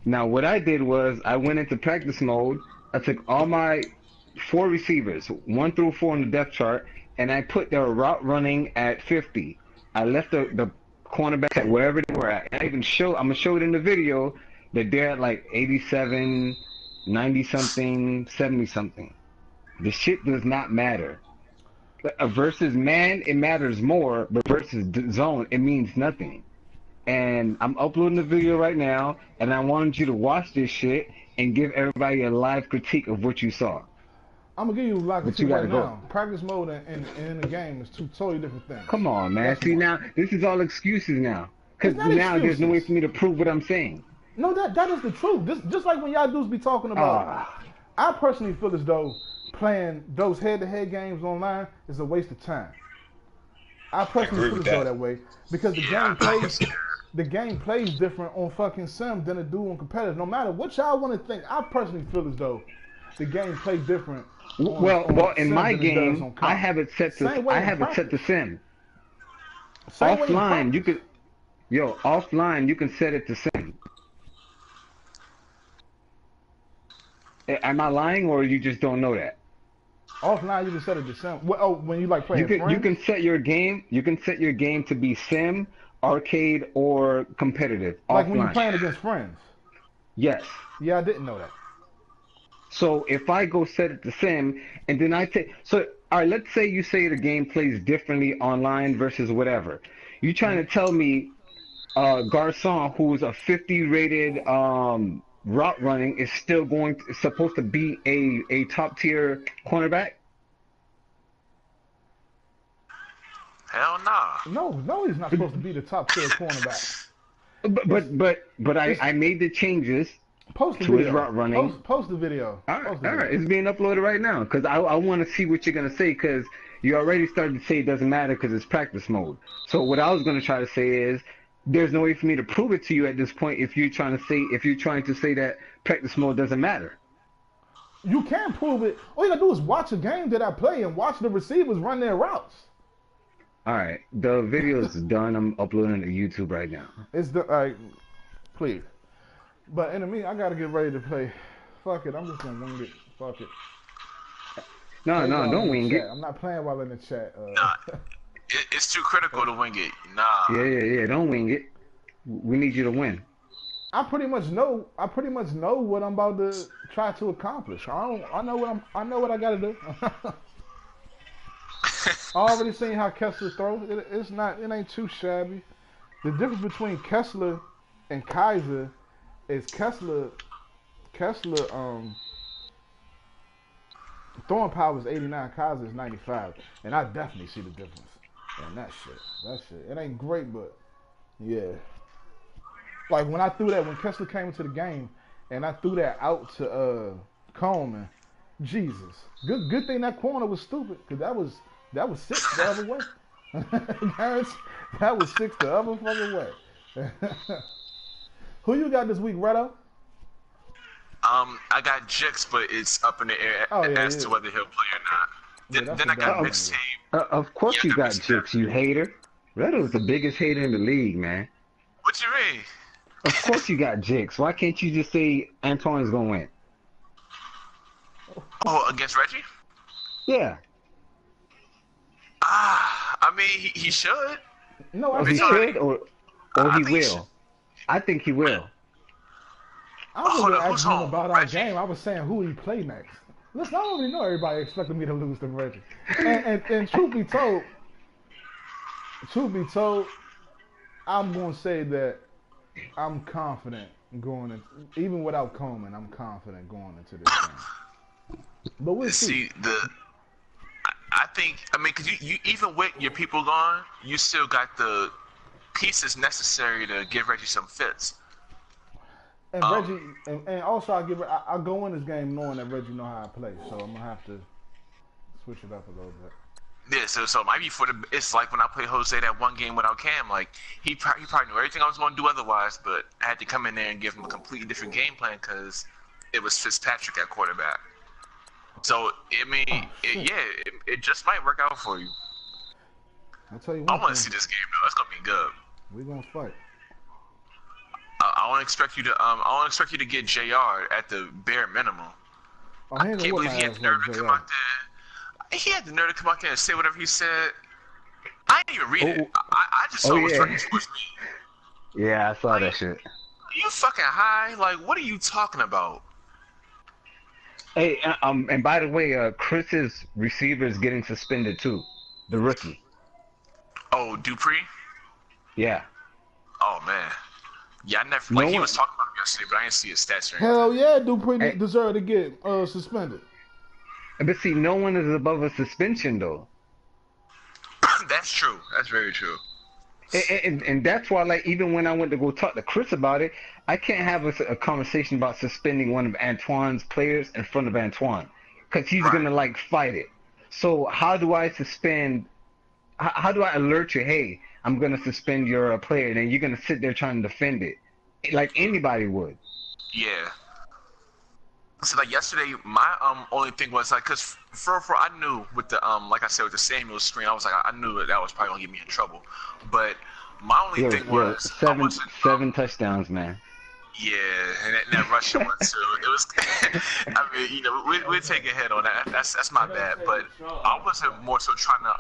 Now what I did was I went into practice mode. I took all my 4 receivers, 1 through 4 on the depth chart, and I put their route running at 50. I left the cornerbacks at wherever they were at. I'm gonna show it in the video that they're at like 87, 90 something, 70 something. The shit does not matter. Versus man, it matters more, but versus zone, it means nothing. And I'm uploading the video right now, and I wanted you to watch this shit and give everybody a live critique of what you saw. I'm gonna give you a lot of you gotta right now. Practice mode and in the game is 2 totally different things. Come on, man. That's See, one. now, this is all excuses now. Because It's not now there's no way excuses. for me to prove what I'm saying. No, that is the truth. Just like when y'all dudes be talking about. I personally feel as though playing those head-to-head games online is a waste of time. I personally feel as though that way because the game plays different on fucking sim than it do on competitive. No matter what y'all want to think, I personally feel as though the game plays different. Well, in sim my than it does game, on comp. I have it set to sim. Same way in Offline, you practice. offline you can set it to sim. Am I lying, or you just don't know that? Offline, you can set it to sim. Well, when you like playing friends? You can set your game. You can set your game to be sim, arcade, or competitive. Like offline. when you're playing against friends. Yes. Yeah, I didn't know that. So if I go set it to sim, and then I take, so all right, let's say you say the game plays differently online versus whatever. You trying to tell me, Garcon, who's a 50 rated route running, is still supposed to be a top tier cornerback? Hell nah. No, he's not supposed to be the top tier cornerback. But I made the changes. Post the To his video. route running. Post the video. All right, Post the all right, video. it's being uploaded right now because I want to see what you're gonna say because you already started to say it doesn't matter because it's practice mode. So what I was gonna try to say is there's no way for me to prove it to you at this point if you're trying to say that practice mode doesn't matter. You can prove it. All you gotta do is watch a game that I play and watch the receivers run their routes. All right, the video is done. I'm uploading it to YouTube right now. It's please. But in the meantime, I gotta get ready to play. Fuck it, I'm just gonna wing it. Fuck it. No, Play while don't in the wing chat. it. I'm not playing while in the chat. Nah. It's too critical to wing it. Nah. Yeah, don't wing it. We need you to win. I pretty much know what I'm about to try to accomplish. I know what I gotta do. I already seen how Kessler throws. It ain't too shabby. The difference between Kessler and Kaiser is Kessler Throwing power is 89, Kaiser is 95, and I definitely see the difference. And that shit, it ain't great, but yeah. Like when I threw that, when Kessler came into the game, and I threw that out to Coleman, Jesus, good thing that corner was stupid, cause that was 6 the other way. That was 6 the other fucking way. Who you got this week, Redo? I got Jix, but it's up in the air as to whether he'll play or not. Then I got mixtape. Of course you got Jix, you hater. Redo's the biggest hater in the league, man. What you mean? Of course you got Jix. Why can't you just say Antoine's gonna win? Oh, against Reggie? Yeah. I mean, he should. No, I Or he said, should, or I he think he should. will. I think he will. I was Hold gonna on, ask who's him home? about our Reggie? game. I was saying who he play next. Listen, I already know everybody expected me to lose to Reggie. And truth be told, I'm gonna say that I'm confident going in, even without Coleman. I'm confident going into this game. But we'll see. See, I think, because you even with your people gone, you still got the pieces necessary to give Reggie some fits. And Reggie, and also I go in this game knowing that Reggie know how I play, so I'm gonna have to switch it up a little bit. Yeah, so it might be it's like when I played Jose that one game without Cam, like he probably knew everything I was going to do otherwise, but I had to come in there and give him a completely different game plan because it was Fitzpatrick at quarterback. So I mean, it just might work out for you. I'll tell you I one want to thing, see this game though. It's gonna be good. we're gonna fight. I don't expect you to get JR at the bare minimum. Oh, I he ain't can't gonna believe whip he my had ass the nerve like to come JR. out there. He had the nerve to come out there and say whatever he said. I didn't even read it. I just saw it was directed towards me. Yeah, I saw that shit. Are you fucking high? Like, what are you talking about? Hey, and by the way, Chris's receiver is getting suspended too. The rookie. Oh, Dupree? Yeah. Oh, man. Yeah, I never. No Like, he one- was talking about him yesterday, but I didn't see his stats or anything. Hell yeah, Dupree Hey. deserve to get suspended. But see, no one is above a suspension though. That's true. That's very true. And that's why, like, even when I went to go talk to Chris about it, I can't have a conversation about suspending one of Antoine's players in front of Antoine, because he's Right. gonna like fight it. So how do I suspend? How do I alert you? Hey, I'm gonna suspend your player, and then you're gonna sit there trying to defend it, like anybody would. Yeah. So like yesterday, my only thing was like, cause for I knew with the like I said with the Samuel screen, I was like I knew that was probably gonna get me in trouble. But my only thing was seven touchdowns, man. Yeah, and that Russian one too. It was. I mean, you know, we take a hit on that. That's my bad. But I wasn't more so trying to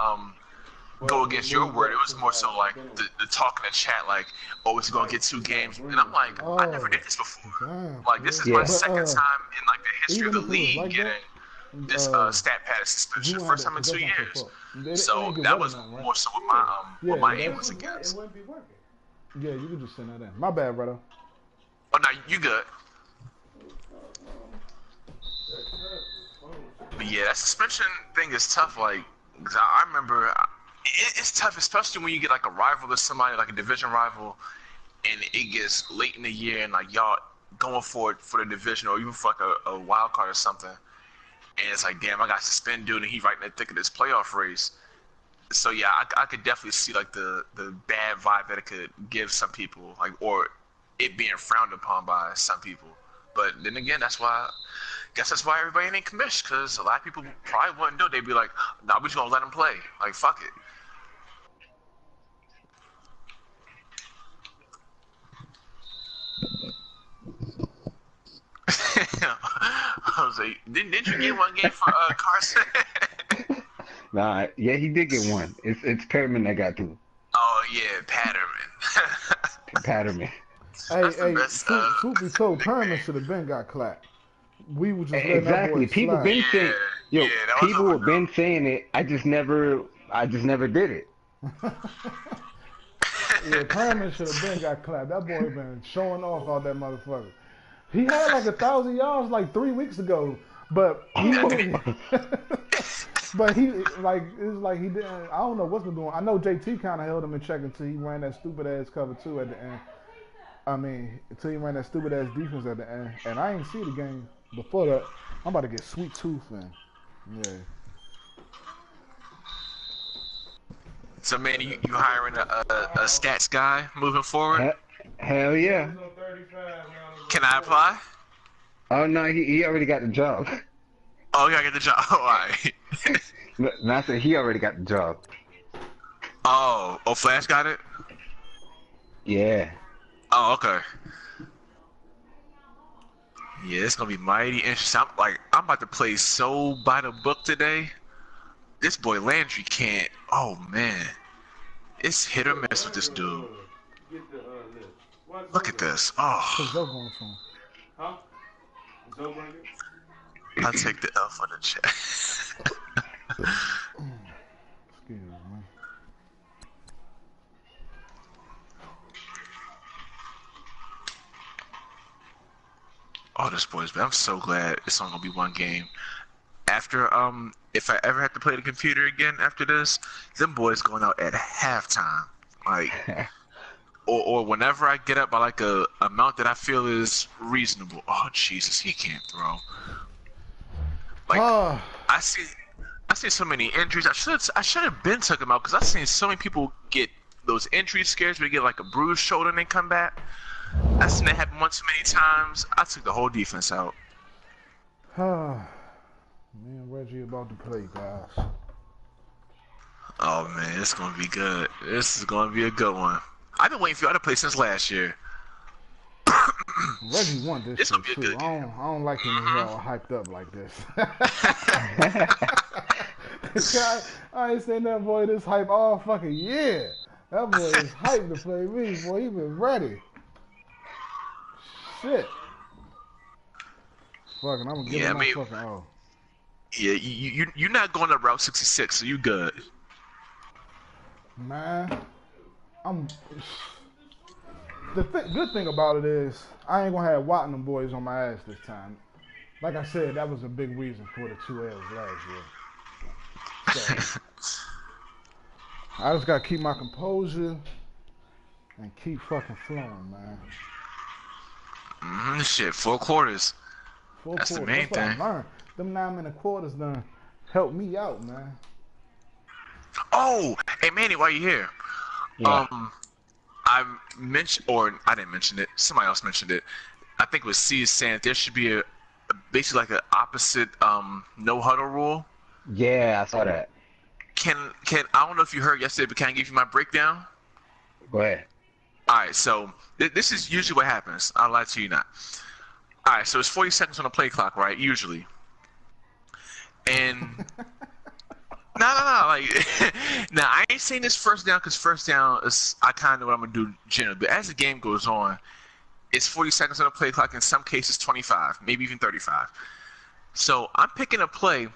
go against your word. It was more so like the talk in the chat, like, oh, is he gonna get 2 games? And I'm like, I never did this before. Damn. Like, this is Yeah. my But, second time in like the history of the even if it was league like getting this that, stat padded suspension. First time in 2 years. It So ain't get that better was than that, right? more so what my aim was It against. wouldn't be working. Yeah, you can just send that in. My bad, brother. Oh no, you good. But yeah, that suspension thing is tough. Like, 'cause I remember it's tough, especially when you get like a rival to somebody, like a division rival, and it gets late in the year and like y'all going for it for the division or even for like a wild card or something. And it's like, damn, I got suspended, dude, and he right in the thick of this playoff race. So yeah, I could definitely see like the bad vibe that it could give some people, like, or it being frowned upon by some people. But then again, that's why everybody ain't commish, because a lot of people probably wouldn't do it. They'd be like, nah, we just gonna let him play. Like, fuck it. I was like, didn't you get one game for Carson? Nah, yeah, he did get one. It's Perriman that got 2. Oh yeah, Patterman. Patterman. Hey, the best, truth be told, Perriman should have been got clapped. We were just letting that boy Exactly. People slide. been saying, yo, Yeah, that was people have overdone. been saying it. I just never did it. Yeah, Perriman should have been got clapped. That boy been showing off all that motherfucker. He had like 1,000 yards like 3 weeks ago But he but he like it's like he didn't. I don't know what's been going. I know JT kind of held him in check until he ran that stupid ass cover 2 at the end. I mean, until he ran that stupid ass defense at the end. And I ain't see the game before that. I'm about to get sweet tooth in. Yeah. So, man, you hiring a stats guy moving forward? Hell yeah. Can I apply? Oh no, he already got the job. Oh, you gotta get the job. Oh, all right. No, I said he already got the job. Oh, Flash got it? Yeah. Oh, okay. Yeah, it's gonna be mighty interesting. I'm about to play so by the book today. This boy Landry can't. Oh man, it's hit or miss with this dude. Look at this. Where's Oh, Zoe going from? Huh? Zoe bring it? I'll take the L for the check. Excuse me, man. Oh, this boy's. I'm so glad it's only gonna be one game. After if I ever have to play the computer again after this, them boys going out at halftime, like, or whenever I get up by like a amount that I feel is reasonable. Oh Jesus, he can't throw. Like I see so many injuries. I should have been took him out because I've seen so many people get those injury scares where they get like a bruised shoulder and they come back. I've seen that happen one too many times. I took the whole defense out. Me and Reggie about to play, guys. Oh man, it's gonna be good. This is gonna be a good one. I've been waiting for y'all to play since last year. Reggie want this It's shit gonna be a too. good I don't like him when he's all hyped up like this. This guy, I ain't seen that boy this hype all fucking year. That boy is hyped to play me, boy. He been ready. Shit. Fucking, I'm gonna give him my fucking all. Yeah, you're not going to Route 66, so you good. Man, the good thing about it is I ain't gonna have Watt and them boys on my ass this time. Like I said, that was a big reason for the 2 L's last year. So I just gotta keep my composure and keep fucking flowing, man. Shit, 4 quarters. That's the main That's what I thing. learned. Them 9-minute quarters done helped me out, man. Oh, hey Manny, while you here, Yeah. I mentioned, or I didn't mention it. Somebody else mentioned it. I think it was C saying there should be a basically like an opposite no huddle rule. Yeah, I saw that. Can I don't know if you heard yesterday, but can I give you my breakdown? Go ahead. All right, so this is usually what happens. I'll lie to you not. All right, so it's 40 seconds on the play clock, right? Usually. And no, like now I ain't saying this first down because first down is I kind of know what I'm gonna do generally. But as the game goes on, it's 40 seconds on the play clock. In some cases, 25, maybe even 35. So I'm picking a play,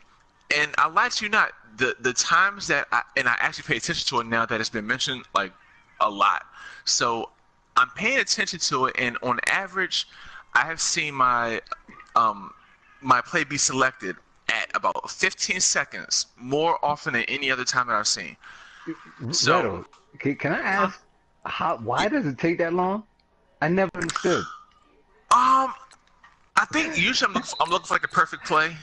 and I lie to you not. The times that I actually pay attention to it now that it's been mentioned like a lot. So I'm paying attention to it, and on average, I have seen my play be selected at about 15 seconds more often than any other time that I've seen. So, Redo, can I ask why does it take that long? I never understood. I think usually I'm looking for like a perfect play.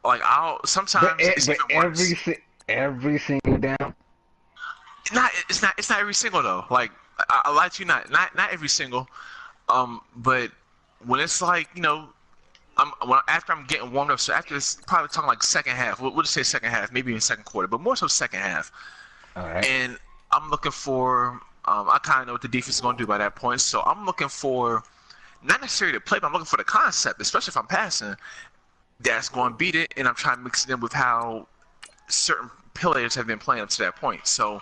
Like sometimes it's even worse. Every single down. It's not every single though. Like I lie to you not every single. But when it's like after I'm getting warmed up, so after this, probably talking like second half. We'll just say second half, maybe even second quarter, but more so second half. All right. And I'm looking for. I kind of know what the defense is going to do by that point, so I'm looking for not necessarily the play, but I'm looking for the concept, especially if I'm passing. That's going to beat it, and I'm trying to mix it in with how certain players have been playing up to that point. So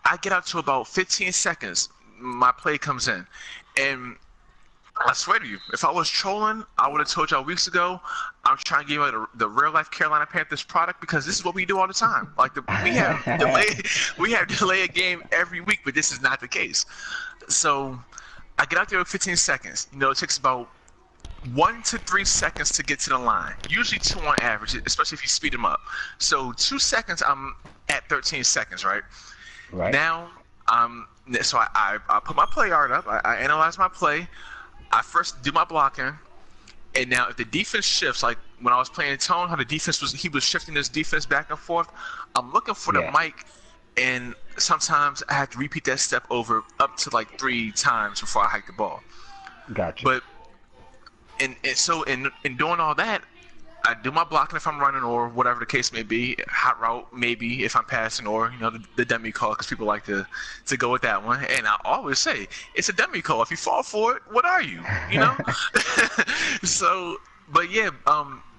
I get out to about 15 seconds, my play comes in, and I swear to you, if I was trolling, I would have told y'all weeks ago. I'm trying to give you the real life Carolina Panthers product because this is what we do all the time. Like we have delay a game every week, but this is not the case. So I get out there with 15 seconds. It takes about 1 to 3 seconds to get to the line. Usually 2 on average, especially if you speed them up. So 2 seconds, I'm at 13 seconds, right? Right. Now, so I put my play art up. I analyze my play. I first do my blocking. And now if the defense shifts, like when I was playing Tone, how the defense was, he was shifting his defense back and forth. I'm looking for the mic, and sometimes I have to repeat that step over up to like 3 times before I hike the ball. Gotcha. But and so in doing all that, I do my blocking if I'm running or whatever the case may be. Hot route maybe if I'm passing, or the dummy call, because people like to go with that one. And I always say it's a dummy call. If you fall for it, what are you? So, but yeah,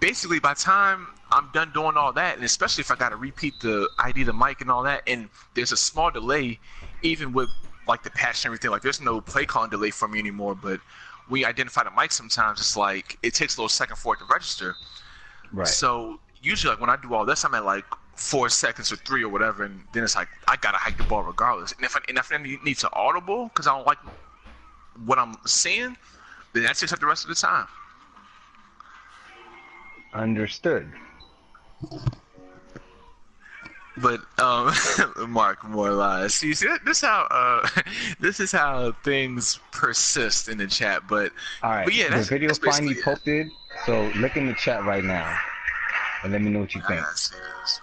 basically by the time I'm done doing all that, and especially if I got to repeat the ID, the mic, and all that, and there's a small delay, even with like the patch and everything. Like there's no play calling delay for me anymore, but we identify the mic sometimes. It's like it takes a little second for it to register. Right. So usually, like when I do all this, I'm at like 4 seconds or 3 or whatever, and then it's like I gotta hike the ball regardless. And if I need to audible because I don't like what I'm seeing, then that takes up the rest of the time. Understood. But Mark, more lies. See, this is how things persist in the chat. But all right, but yeah, the video that's finally posted. So look in the chat right now, and let me know what you think. See this.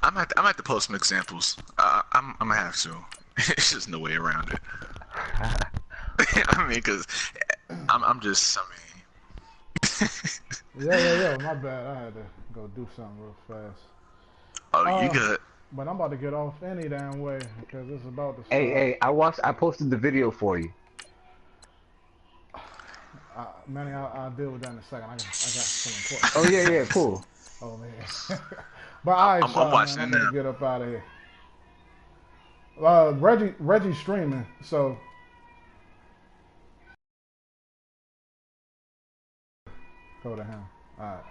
I'm gonna have to post some examples. I'm gonna have to. It's just no way around it. I mean, cause I'm just. Yeah. My bad. I had to go do something real fast. Oh, you good? But I'm about to get off any damn way because it's about to start. Hey, I posted the video for you. Manny, I'll deal with that in a second. I got some important. Oh yeah, cool. Oh man. But all right, I'm watching I'm it now. gonna get up out of here. Reggie's streaming, so go to him. All right.